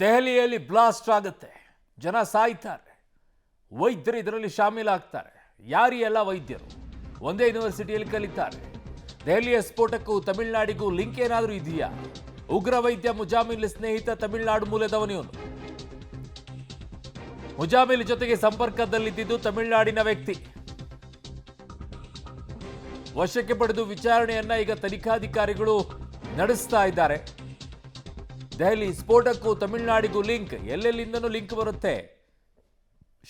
ದೆಹಲಿಯಲ್ಲಿ ಬ್ಲಾಸ್ಟ್ ಆಗುತ್ತೆ, ಜನ ಸಾಯ್ತಾರೆ, ವೈದ್ಯರು ಇದರಲ್ಲಿ ಶಾಮೀಲಾಗ್ತಾರೆ. ಯಾರು ಎಲ್ಲ ವೈದ್ಯರು ಒಂದೇ ಯೂನಿವರ್ಸಿಟಿಯಲ್ಲಿ ಕಲಿತಾರೆ. ದೆಹಲಿಯ ಸ್ಫೋಟಕ್ಕೂ ತಮಿಳುನಾಡಿಗೂ ಲಿಂಕ್ ಏನಾದರೂ ಇದೆಯಾ? ಉಗ್ರ ವೈದ್ಯ ಮುಜಾಮಿಲ್ ಸ್ನೇಹಿತ ತಮಿಳುನಾಡು ಮೂಲದವನು ಇವನು. ಮುಜಾಮಿಲ್ ಜೊತೆಗೆ ಸಂಪರ್ಕದಲ್ಲಿದ್ದು ತಮಿಳುನಾಡಿನ ವ್ಯಕ್ತಿ. ವಶಕ್ಕೆ ಪಡೆದು ವಿಚಾರಣೆಯನ್ನ ಈಗ ತನಿಖಾಧಿಕಾರಿಗಳು ನಡೆಸ್ತಾ ಇದ್ದಾರೆ. ದೆಹಲಿ ಸ್ಫೋಟಕ್ಕೂ ತಮಿಳುನಾಡಿಗೂ ಲಿಂಕ್, ಎಲ್ಲೆಲ್ಲಿಂದನೂ ಲಿಂಕ್ ಬರುತ್ತೆ.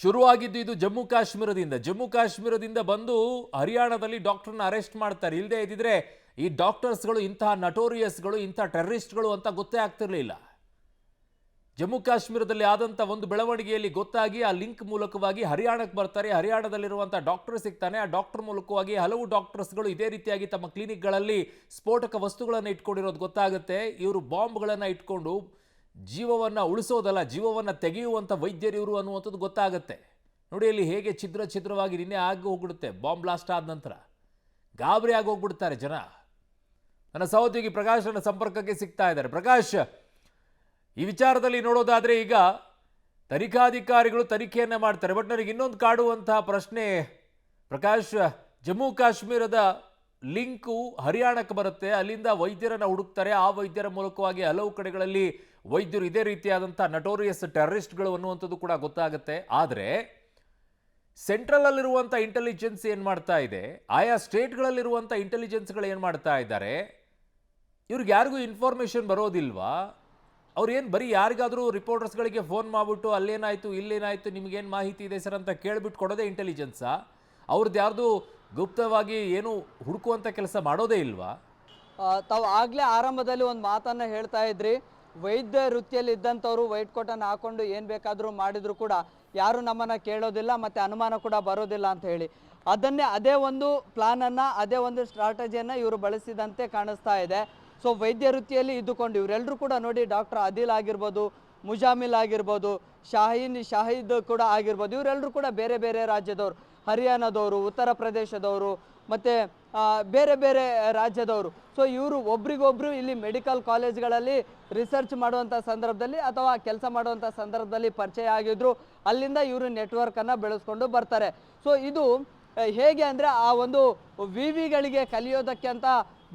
ಶುರುವಾಗಿದ್ದು ಇದು ಜಮ್ಮು ಕಾಶ್ಮೀರದಿಂದ ಬಂದು ಹರಿಯಾಣದಲ್ಲಿ ಡಾಕ್ಟರ್ನ ಅರೆಸ್ಟ್ ಮಾಡ್ತಾರೆ. ಇಲ್ಲದೆ ಇದ್ದಿದ್ರೆ ಈ ಡಾಕ್ಟರ್ಸ್ಗಳು ಇಂತಹ ನಟೋರಿಯಸ್ಗಳು, ಇಂತಹ ಟೆರರಿಸ್ಟ್ಗಳು ಅಂತ ಗೊತ್ತೇ ಆಗ್ತಿರ್ಲಿಲ್ಲ. ಜಮ್ಮು ಕಾಶ್ಮೀರದಲ್ಲಿ ಆದಂಥ ಒಂದು ಬೆಳವಣಿಗೆಯಲ್ಲಿ ಗೊತ್ತಾಗಿ ಆ ಲಿಂಕ್ ಮೂಲಕವಾಗಿ ಹರಿಯಾಣಕ್ಕೆ ಬರ್ತಾರೆ. ಹರಿಯಾಣದಲ್ಲಿರುವಂಥ ಡಾಕ್ಟರ್ ಸಿಗ್ತಾನೆ. ಆ ಡಾಕ್ಟರ್ ಮೂಲಕವಾಗಿ ಹಲವು ಡಾಕ್ಟರ್ಸ್ಗಳು ಇದೇ ರೀತಿಯಾಗಿ ತಮ್ಮ ಕ್ಲಿನಿಕ್ಗಳಲ್ಲಿ ಸ್ಫೋಟಕ ವಸ್ತುಗಳನ್ನು ಇಟ್ಕೊಂಡಿರೋದು ಗೊತ್ತಾಗುತ್ತೆ. ಇವರು ಬಾಂಬ್ಗಳನ್ನು ಇಟ್ಕೊಂಡು ಜೀವವನ್ನು ಉಳಿಸೋದಲ್ಲ, ಜೀವವನ್ನು ತೆಗೆಯುವಂಥ ವೈದ್ಯರು ಇವರು ಅನ್ನುವಂಥದ್ದು ಗೊತ್ತಾಗುತ್ತೆ. ನೋಡಿ ಅಲ್ಲಿ ಹೇಗೆ ಛಿದ್ರವಾಗಿ ನಿನ್ನೆ ಆಗಿ ಹೋಗ್ಬಿಡುತ್ತೆ. ಬಾಂಬ್ ಬ್ಲಾಸ್ಟ್ ಆದ ನಂತರ ಗಾಬರಿ ಆಗಿ ಹೋಗ್ಬಿಡ್ತಾರೆ ಜನ. ನನ್ನ ಸಹೋದ್ಯೋಗಿ ಪ್ರಕಾಶ್ ನನ್ನ ಸಂಪರ್ಕಕ್ಕೆ ಸಿಗ್ತಾ ಇದ್ದಾರೆ. ಪ್ರಕಾಶ್, ಈ ವಿಚಾರದಲ್ಲಿ ನೋಡೋದಾದ್ರೆ ಈಗ ತನಿಖಾಧಿಕಾರಿಗಳು ತನಿಖೆಯನ್ನ ಮಾಡ್ತಾರೆ. ಬಟ್ ನನಗೆ ಇನ್ನೊಂದು ಕಾಡುವಂತಹ ಪ್ರಶ್ನೆ ಪ್ರಕಾಶ್, ಜಮ್ಮು ಕಾಶ್ಮೀರದ ಲಿಂಕು ಹರಿಯಾಣಕ್ಕೆ ಬರುತ್ತೆ, ಅಲ್ಲಿಂದ ವೈದ್ಯರನ್ನ ಹುಡುಕ್ತಾರೆ. ಆ ವೈದ್ಯರ ಮೂಲಕವಾಗಿ ಹಲವು ಕಡೆಗಳಲ್ಲಿ ವೈದ್ಯರು ಇದೇ ರೀತಿಯಾದಂಥ ನಟೋರಿಯಸ್ ಟೆರರಿಸ್ಟ್ಗಳು ಅನ್ನುವಂಥದ್ದು ಕೂಡ ಗೊತ್ತಾಗುತ್ತೆ. ಆದರೆ ಸೆಂಟ್ರಲ್ ಅಲ್ಲಿರುವಂಥ ಇಂಟೆಲಿಜೆನ್ಸ್ ಏನು ಮಾಡ್ತಾ ಇದೆ, ಆಯಾ ಸ್ಟೇಟ್ಗಳಲ್ಲಿರುವಂಥ ಇಂಟೆಲಿಜೆನ್ಸ್ಗಳು ಏನು ಮಾಡ್ತಾ ಇದ್ದಾರೆ, ಇವ್ರಿಗೆ ಯಾರಿಗೂ ಇನ್ಫಾರ್ಮೇಷನ್ ಬರೋದಿಲ್ವಾ? ಅವ್ರು ಏನು ಬರೀ ಯಾರಿಗಾದರೂ ರಿಪೋರ್ಟರ್ಸ್ಗಳಿಗೆ ಫೋನ್ ಮಾಡಿಬಿಟ್ಟು ಅಲ್ಲೇನಾಯಿತು ಇಲ್ಲೇನಾಯಿತು ನಿಮಗೇನು ಮಾಹಿತಿ ಇದೆ ಸರ್ ಅಂತ ಕೇಳಿಬಿಟ್ಟು ಕೊಡೋದೇ ಇಂಟೆಲಿಜೆನ್ಸಾ? ಅವ್ರದ್ದು ಯಾರ್ದು ಗುಪ್ತವಾಗಿ ಏನು ಹುಡುಕುವಂಥ ಕೆಲಸ ಮಾಡೋದೇ ಇಲ್ವಾ? ತಾವು ಆಗಲೇ ಆರಂಭದಲ್ಲಿ ಒಂದು ಮಾತನ್ನು ಹೇಳ್ತಾ ಇದ್ರಿ, ವೈದ್ಯ ವೃತ್ತಿಯಲ್ಲಿ ಇದ್ದಂಥವ್ರು ವೈಟ್ ಕೋಟನ್ನು ಹಾಕೊಂಡು ಏನು ಬೇಕಾದರೂ ಮಾಡಿದ್ರು ಕೂಡ ಯಾರು ನಮ್ಮನ್ನು ಕೇಳೋದಿಲ್ಲ ಮತ್ತು ಅನುಮಾನ ಕೂಡ ಬರೋದಿಲ್ಲ ಅಂತ ಹೇಳಿ ಅದೇ ಒಂದು ಪ್ಲಾನನ್ನು, ಅದೇ ಒಂದು ಸ್ಟ್ರಾಟಜಿಯನ್ನು ಇವರು ಬಳಸಿದಂತೆ ಕಾಣಿಸ್ತಾ ಇದೆ. ಸೊ ವೈದ್ಯ ವೃತ್ತಿಯಲ್ಲಿ ಇದ್ದುಕೊಂಡು ಇವರೆಲ್ಲರೂ ಕೂಡ ನೋಡಿ, ಡಾಕ್ಟರ್ ಆದಿಲ್ ಆಗಿರ್ಬೋದು, ಮುಜಾಮಿಲ್ ಆಗಿರ್ಬೋದು, ಶಾಹಿದ್ ಕೂಡ ಆಗಿರ್ಬೋದು, ಇವರೆಲ್ಲರೂ ಕೂಡ ಬೇರೆ ಬೇರೆ ರಾಜ್ಯದವರು, ಹರಿಯಾಣದವರು, ಉತ್ತರ ಪ್ರದೇಶದವರು ಮತ್ತು ಬೇರೆ ಬೇರೆ ರಾಜ್ಯದವರು. ಸೊ ಇವರು ಒಬ್ರಿಗೊಬ್ರು ಇಲ್ಲಿ ಮೆಡಿಕಲ್ ಕಾಲೇಜ್ಗಳಲ್ಲಿ ರಿಸರ್ಚ್ ಮಾಡುವಂಥ ಸಂದರ್ಭದಲ್ಲಿ ಅಥವಾ ಕೆಲಸ ಮಾಡುವಂಥ ಸಂದರ್ಭದಲ್ಲಿ ಪರಿಚಯ ಆಗಿದ್ರು. ಅಲ್ಲಿಂದ ಇವರು ನೆಟ್ವರ್ಕನ್ನು ಬೆಳೆಸ್ಕೊಂಡು ಬರ್ತಾರೆ. ಸೊ ಇದು ಹೇಗೆ ಅಂದರೆ ಆ ಒಂದು ವಿವಿಗಳಿಗೆ ಕಲಿಯೋದಕ್ಕೆ ಅಂತ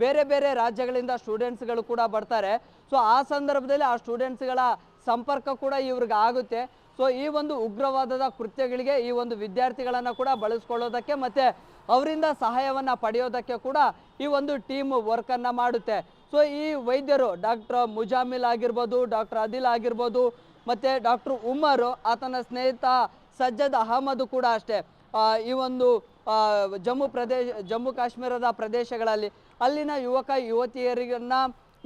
ಬೇರೆ ಬೇರೆ ರಾಜ್ಯಗಳಿಂದ ಸ್ಟೂಡೆಂಟ್ಸ್ಗಳು ಕೂಡ ಬರ್ತಾರೆ. ಸೊ ಆ ಸಂದರ್ಭದಲ್ಲಿ ಆ ಸ್ಟೂಡೆಂಟ್ಸ್ಗಳ ಸಂಪರ್ಕ ಕೂಡ ಇವ್ರಿಗೆ ಆಗುತ್ತೆ. ಸೊ ಈ ಒಂದು ಉಗ್ರವಾದದ ಕೃತ್ಯಗಳಿಗೆ ಈ ಒಂದು ವಿದ್ಯಾರ್ಥಿಗಳನ್ನು ಕೂಡ ಬಳಸ್ಕೊಳ್ಳೋದಕ್ಕೆ ಮತ್ತು ಅವರಿಂದ ಸಹಾಯವನ್ನು ಪಡೆಯೋದಕ್ಕೆ ಕೂಡ ಈ ಒಂದು ಟೀಮ್ ವರ್ಕನ್ನು ಮಾಡುತ್ತೆ. ಸೊ ಈ ವೈದ್ಯರು ಡಾಕ್ಟರ್ ಮುಜಾಮಿಲ್ ಆಗಿರ್ಬೋದು, ಡಾಕ್ಟರ್ ಆದಿಲ್ ಆಗಿರ್ಬೋದು ಮತ್ತು ಡಾಕ್ಟರ್ ಉಮರ್, ಆತನ ಸ್ನೇಹಿತ ಸಜ್ಜದ್ ಅಹಮದ್ ಕೂಡ ಅಷ್ಟೇ, ಈ ಒಂದು ಜಮ್ಮು ಕಾಶ್ಮೀರದ ಪ್ರದೇಶಗಳಲ್ಲಿ ಅಲ್ಲಿನ ಯುವಕ ಯುವತಿಯರಿಗನ್ನ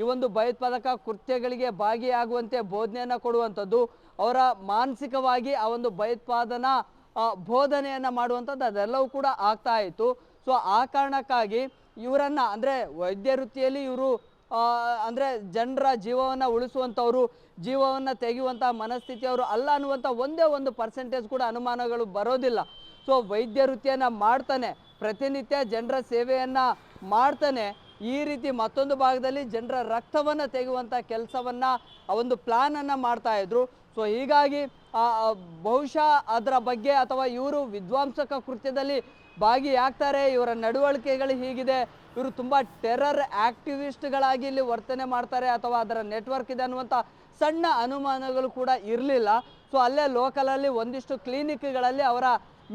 ಈ ಒಂದು ಭಯೋತ್ಪಾದಕ ಕೃತ್ಯಗಳಿಗೆ ಭಾಗಿಯಾಗುವಂತೆ ಬೋಧನೆಯನ್ನು ಕೊಡುವಂಥದ್ದು, ಅವರ ಮಾನಸಿಕವಾಗಿ ಆ ಒಂದು ಭಯೋತ್ಪಾದನಾ ಬೋಧನೆಯನ್ನು ಮಾಡುವಂಥದ್ದು ಅದೆಲ್ಲವೂ ಕೂಡ ಆಗ್ತಾ ಇತ್ತು. ಸೊ ಆ ಕಾರಣಕ್ಕಾಗಿ ಇವರನ್ನು ಅಂದರೆ ವೈದ್ಯ ವೃತ್ತಿಯಲ್ಲಿ ಇವರು ಅಂದರೆ ಜನರ ಜೀವವನ್ನು ಉಳಿಸುವಂಥವ್ರು, ಜೀವವನ್ನು ತೆಗೆಯುವಂಥ ಮನಸ್ಥಿತಿಯವರು ಅಲ್ಲ ಅನ್ನುವಂಥ ಒಂದೇ ಒಂದು ಪರ್ಸೆಂಟೇಜ್ ಕೂಡ ಅನುಮಾನಗಳು ಬರೋದಿಲ್ಲ. ಸೊ ವೈದ್ಯ ವೃತ್ತಿಯನ್ನು ಮಾಡ್ತಾನೆ, ಪ್ರತಿನಿತ್ಯ ಜನರ ಸೇವೆಯನ್ನು ಮಾಡ್ತಾನೆ, ಈ ರೀತಿ ಮತ್ತೊಂದು ಭಾಗದಲ್ಲಿ ಜನರ ರಕ್ತವನ್ನು ತೆಗೆಯುವಂಥ ಕೆಲಸವನ್ನು ಆ ಒಂದು ಪ್ಲಾನನ್ನು ಮಾಡ್ತಾಯಿದ್ರು. ಸೊ ಹೀಗಾಗಿ ಬಹುಶಃ ಅದರ ಬಗ್ಗೆ ಅಥವಾ ಇವರು ವಿಧ್ವಂಸಕ ಕೃತ್ಯದಲ್ಲಿ ಭಾಗಿಯಾಗ್ತಾರೆ, ಇವರ ನಡವಳಿಕೆಗಳು ಹೀಗಿದೆ, ಇವರು ತುಂಬ ಟೆರರ್ ಆ್ಯಕ್ಟಿವಿಸ್ಟ್ಗಳಾಗಿ ಇಲ್ಲಿ ವರ್ತನೆ ಮಾಡ್ತಾರೆ ಅಥವಾ ಅದರ ನೆಟ್ವರ್ಕ್ ಇದೆ ಅನ್ನುವಂಥ ಸಣ್ಣ ಅನುಮಾನಗಳು ಕೂಡ ಇರಲಿಲ್ಲ. ಸೊ ಅಲ್ಲೇ ಲೋಕಲಲ್ಲಿ ಒಂದಿಷ್ಟು ಕ್ಲಿನಿಕ್ಗಳಲ್ಲಿ ಅವರ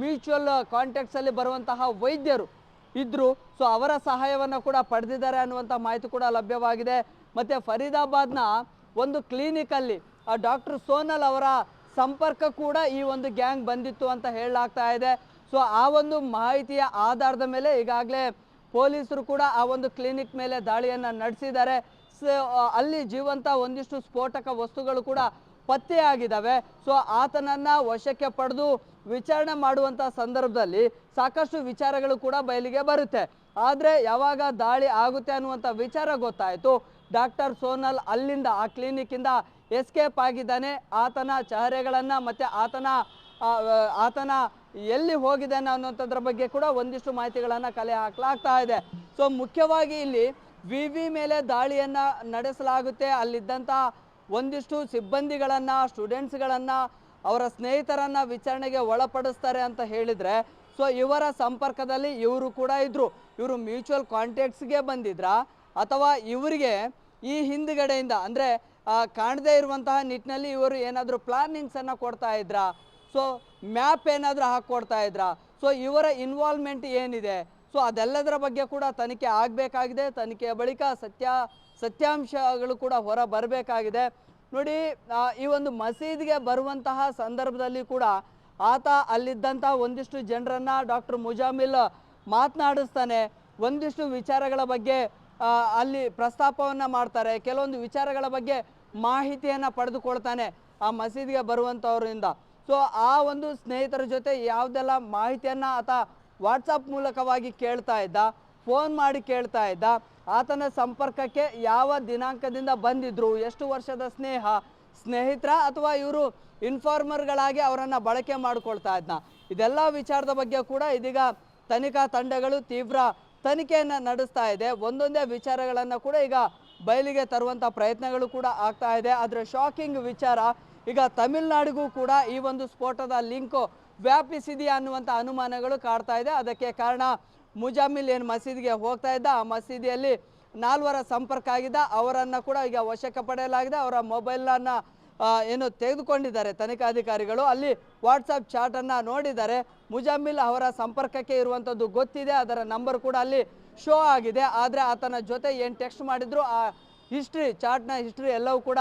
ಮ್ಯೂಚುವಲ್ ಕಾಂಟ್ಯಾಕ್ಟ್ಸಲ್ಲಿ ಬರುವಂತಹ ವೈದ್ಯರು ಇದ್ದರು. ಸೊ ಅವರ ಸಹಾಯವನ್ನು ಕೂಡ ಪಡೆದಿದ್ದಾರೆ ಅನ್ನುವಂಥ ಮಾಹಿತಿ ಕೂಡ ಲಭ್ಯವಾಗಿದೆ. ಮತ್ತು ಫರೀದಾಬಾದ್ನ ಒಂದು ಕ್ಲಿನಿಕಲ್ಲಿ ಡಾಕ್ಟರ್ ಸೋನಲ್ ಅವರ ಸಂಪರ್ಕ ಕೂಡ ಈ ಒಂದು ಗ್ಯಾಂಗ್ ಬಂದಿತ್ತು ಅಂತ ಹೇಳಲಾಗ್ತಾ ಇದೆ. ಸೊ ಆ ಒಂದು ಮಾಹಿತಿಯ ಆಧಾರದ ಮೇಲೆ ಈಗಾಗಲೇ ಪೊಲೀಸರು ಕೂಡ ಆ ಒಂದು ಕ್ಲಿನಿಕ್ ಮೇಲೆ ದಾಳಿಯನ್ನು ನಡೆಸಿದ್ದಾರೆ. ಸೊ ಅಲ್ಲಿ ಜೀವಂತ ಒಂದಿಷ್ಟು ಸ್ಫೋಟಕ ವಸ್ತುಗಳು ಕೂಡ ಪತ್ತೆಯಾಗಿದ್ದಾವೆ. ಸೊ ಆತನನ್ನು ವಶಕ್ಕೆ ಪಡೆದು ವಿಚಾರಣೆ ಮಾಡುವಂಥ ಸಂದರ್ಭದಲ್ಲಿ ಸಾಕಷ್ಟು ವಿಚಾರಗಳು ಕೂಡ ಬಯಲಿಗೆ ಬರುತ್ತೆ. ಆದರೆ ಯಾವಾಗ ದಾಳಿ ಆಗುತ್ತೆ ಅನ್ನುವಂಥ ವಿಚಾರ ಗೊತ್ತಾಯಿತು, ಡಾಕ್ಟರ್ ಸೋನಲ್ ಅಲ್ಲಿಂದ ಆ ಕ್ಲಿನಿಕ್ಕಿಂದ ಎಸ್ಕೇಪ್ ಆಗಿದ್ದಾನೆ. ಆತನ ಚಹರೆಗಳನ್ನು ಮತ್ತು ಆತನ ಎಲ್ಲಿ ಹೋಗಿದ್ದಾನೆ ಅನ್ನೋಂಥದ್ರ ಬಗ್ಗೆ ಕೂಡ ಒಂದಿಷ್ಟು ಮಾಹಿತಿಗಳನ್ನು ಕಲೆ ಹಾಕಲಾಗ್ತಾ ಇದೆ. ಸೊ ಮುಖ್ಯವಾಗಿ ಇಲ್ಲಿ ವಿವಿ ಮೇಲೆ ದಾಳಿಯನ್ನು ನಡೆಸಲಾಗುತ್ತೆ. ಅಲ್ಲಿದ್ದಂಥ ಒಂದಿಷ್ಟು ಸಿಬ್ಬಂದಿಗಳನ್ನ, ಸ್ಟೂಡೆಂಟ್ಸ್ಗಳನ್ನ, ಅವರ ಸ್ನೇಹಿತರನ್ನ ವಿಚಾರಣೆಗೆ ಒಳಪಡಿಸ್ತಾರೆ ಅಂತ ಹೇಳಿದ್ರೆ, ಸೊ ಇವರ ಸಂಪರ್ಕದಲ್ಲಿ ಇವರು ಕೂಡ ಇದ್ರು. ಇವರು ಮ್ಯೂಚುವಲ್ ಕಾಂಟ್ಯಾಕ್ಟ್ಸ್ಗೆ ಬಂದಿದ್ರಾ, ಅಥವಾ ಇವರಿಗೆ ಈ ಹಿಂದ್ಗಡೆಯಿಂದ ಅಂದ್ರೆ ಕಾಣದೇ ಇರುವಂತಹ ನಿಟ್ಟಿನಲ್ಲಿ ಇವರು ಏನಾದರೂ ಪ್ಲಾನಿಂಗ್ಸನ್ನು ಕೊಡ್ತಾ ಇದ್ರಾ, ಸೊ ಮ್ಯಾಪ್ ಏನಾದರೂ ಹಾಕ್ಕೊಡ್ತಾ ಇದ್ರಾ, ಸೊ ಇವರ ಇನ್ವಾಲ್ವ್ಮೆಂಟ್ ಏನಿದೆ, ಸೊ ಅದೆಲ್ಲದರ ಬಗ್ಗೆ ಕೂಡ ತನಿಖೆ ಆಗಬೇಕಾಗಿದೆ. ತನಿಖೆಯ ಬಳಿಕ ಸತ್ಯಾಂಶಗಳು ಕೂಡ ಹೊರ ಬರಬೇಕಾಗಿದೆ. ನೋಡಿ, ಈ ಒಂದು ಮಸೀದಿಗೆ ಬರುವಂತಹ ಸಂದರ್ಭದಲ್ಲಿ ಕೂಡ ಆತ ಅಲ್ಲಿದ್ದಂಥ ಒಂದಿಷ್ಟು ಜನರನ್ನ ಡಾಕ್ಟರ್ ಮುಜಾಮಿಲ್ ಮಾತನಾಡಿಸ್ತಾನೆ. ಒಂದಿಷ್ಟು ವಿಚಾರಗಳ ಬಗ್ಗೆ ಅಲ್ಲಿ ಪ್ರಸ್ತಾಪವನ್ನು ಮಾಡ್ತಾರೆ. ಕೆಲವೊಂದು ವಿಚಾರಗಳ ಬಗ್ಗೆ ಮಾಹಿತಿಯನ್ನು ಪಡೆದುಕೊಳ್ತಾನೆ ಆ ಮಸೀದಿಗೆ ಬರುವಂಥವರಿಂದ. ಸೊ ಆ ಒಂದು ಸ್ನೇಹಿತರ ಜೊತೆ ಯಾವುದೆಲ್ಲ ಮಾಹಿತಿಯನ್ನು ಆತ ವಾಟ್ಸಪ್ ಮೂಲಕವಾಗಿ ಕೇಳ್ತಾ ಇದ್ದ, ಫೋನ್ ಮಾಡಿ ಕೇಳ್ತಾ ಇದ್ದ, ಆತನ ಸಂಪರ್ಕಕ್ಕೆ ಯಾವ ದಿನಾಂಕದಿಂದ ಬಂದಿದ್ರು, ಎಷ್ಟು ವರ್ಷದ ಸ್ನೇಹಿತರ ಅಥವಾ ಇವರು ಇನ್ಫಾರ್ಮರ್ಗಳಾಗಿ ಅವರನ್ನು ಬಳಕೆ ಮಾಡಿಕೊಳ್ತಾ ಇದ್ನ, ಇದೆಲ್ಲ ವಿಚಾರದ ಬಗ್ಗೆ ಕೂಡ ಇದೀಗ ತನಿಖಾ ತಂಡಗಳು ತೀವ್ರ ತನಿಖೆಯನ್ನು ನಡೆಸ್ತಾ ಇದೆ. ಒಂದೊಂದೇ ವಿಚಾರಗಳನ್ನು ಕೂಡ ಈಗ ಬಯಲಿಗೆ ತರುವಂಥ ಪ್ರಯತ್ನಗಳು ಕೂಡ ಆಗ್ತಾ ಇದೆ. ಆದರೆ ಶಾಕಿಂಗ್ ವಿಚಾರ, ಈಗ ತಮಿಳುನಾಡಿಗೂ ಕೂಡ ಈ ಒಂದು ಸ್ಫೋಟದ ಲಿಂಕ್ ವ್ಯಾಪಿಸಿದೆಯಾ ಅನ್ನುವಂಥ ಅನುಮಾನಗಳು ಕಾಡ್ತಾ ಇದೆ. ಅದಕ್ಕೆ ಕಾರಣ ಮುಜಾಮಿಲ್ ಏನು ಮಸೀದಿಗೆ ಹೋಗ್ತಾ ಇದ್ದ, ಆ ಮಸೀದಿಯಲ್ಲಿ 4 ಸಂಪರ್ಕ ಆಗಿದ್ದ, ಅವರನ್ನು ಕೂಡ ಈಗ ವಶಕ್ಕೆ ಪಡೆಯಲಾಗಿದೆ. ಅವರ ಮೊಬೈಲನ್ನು ಏನು ತೆಗೆದುಕೊಂಡಿದ್ದಾರೆ ತನಿಖಾಧಿಕಾರಿಗಳು. ಅಲ್ಲಿ ವಾಟ್ಸಪ್ ಚಾಟನ್ನು ನೋಡಿದ್ದಾರೆ. ಮುಜಾಮಿಲ್ ಅವರ ಸಂಪರ್ಕಕ್ಕೆ ಇರುವಂಥದ್ದು ಗೊತ್ತಿದೆ, ಅದರ ನಂಬರ್ ಕೂಡ ಅಲ್ಲಿ ಶೋ ಆಗಿದೆ. ಆದರೆ ಆತನ ಜೊತೆ ಏನು ಟೆಕ್ಸ್ಟ್ ಮಾಡಿದ್ರು ಆ ಚಾಟ್ನ ಹಿಸ್ಟ್ರಿ ಎಲ್ಲವೂ ಕೂಡ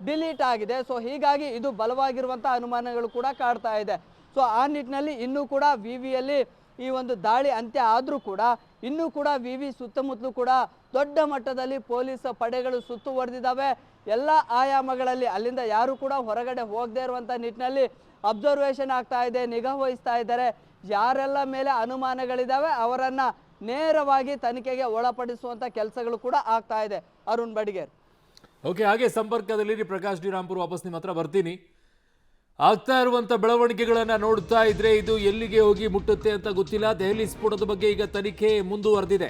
ಡಿಲೀಟ್ ಆಗಿದೆ. ಸೊ ಹೀಗಾಗಿ ಇದು ಬಲವಾಗಿರುವಂಥ ಅನುಮಾನಗಳು ಕೂಡ ಕಾಡ್ತಾ ಇದೆ. ಸೊ ಆ ನಿಟ್ಟಿನಲ್ಲಿ ಇನ್ನೂ ಕೂಡ ವಿವಿಯಲ್ಲಿ ಈ ಒಂದು ದಾಳಿ ಅಂತ್ಯ ಆದರೂ ಕೂಡ ಇನ್ನೂ ಕೂಡ ವಿವಿ ಸುತ್ತಮುತ್ತಲೂ ಕೂಡ ದೊಡ್ಡ ಮಟ್ಟದಲ್ಲಿ ಪೊಲೀಸ್ ಪಡೆಗಳು ಸುತ್ತುವರೆದಿದ್ದಾವೆ. ಎಲ್ಲ ಆಯಾಮಗಳಲ್ಲಿ ಅಲ್ಲಿಂದ ಯಾರು ಕೂಡ ಹೊರಗಡೆ ಹೋಗದೇ ಇರುವಂಥ ನಿಟ್ಟಿನಲ್ಲಿ ಅಬ್ಸರ್ವೇಷನ್ ಆಗ್ತಾ ಇದೆ, ನಿಗಾ ವಹಿಸ್ತಾ ಇದ್ದಾರೆ. ಯಾರೆಲ್ಲ ಮೇಲೆ ಅನುಮಾನಗಳಿದ್ದಾವೆ ಅವರನ್ನು ನೇರವಾಗಿ ತನಿಖೆಗೆ ಒಳಪಡಿಸುವಂಥ ಕೆಲಸಗಳು ಕೂಡ ಆಗ್ತಾ ಇದೆ. ಅರುಣ್ ಬಡಿಗೇರ್. ಓಕೆ, ಹಾಗೆ ಸಂಪರ್ಕದಲ್ಲಿ ಪ್ರಕಾಶ್ ಡಿ ರಾಂಪುರ್ ವಾಪಸ್ ನಿಮ್ಮ ಹತ್ರ ಬರ್ತೀನಿ. ಆಗ್ತಾ ಇರುವಂತ ಬೆಳವಣಿಗೆಗಳನ್ನ ನೋಡ್ತಾ ಇದ್ರೆ ಇದು ಎಲ್ಲಿಗೆ ಹೋಗಿ ಮುಟ್ಟುತ್ತೆ ಅಂತ ಗೊತ್ತಿಲ್ಲ. ದೆಹಲಿ ಸ್ಫೋಟದ ಬಗ್ಗೆ ಈಗ ತನಿಖೆ ಮುಂದುವರೆದಿದೆ.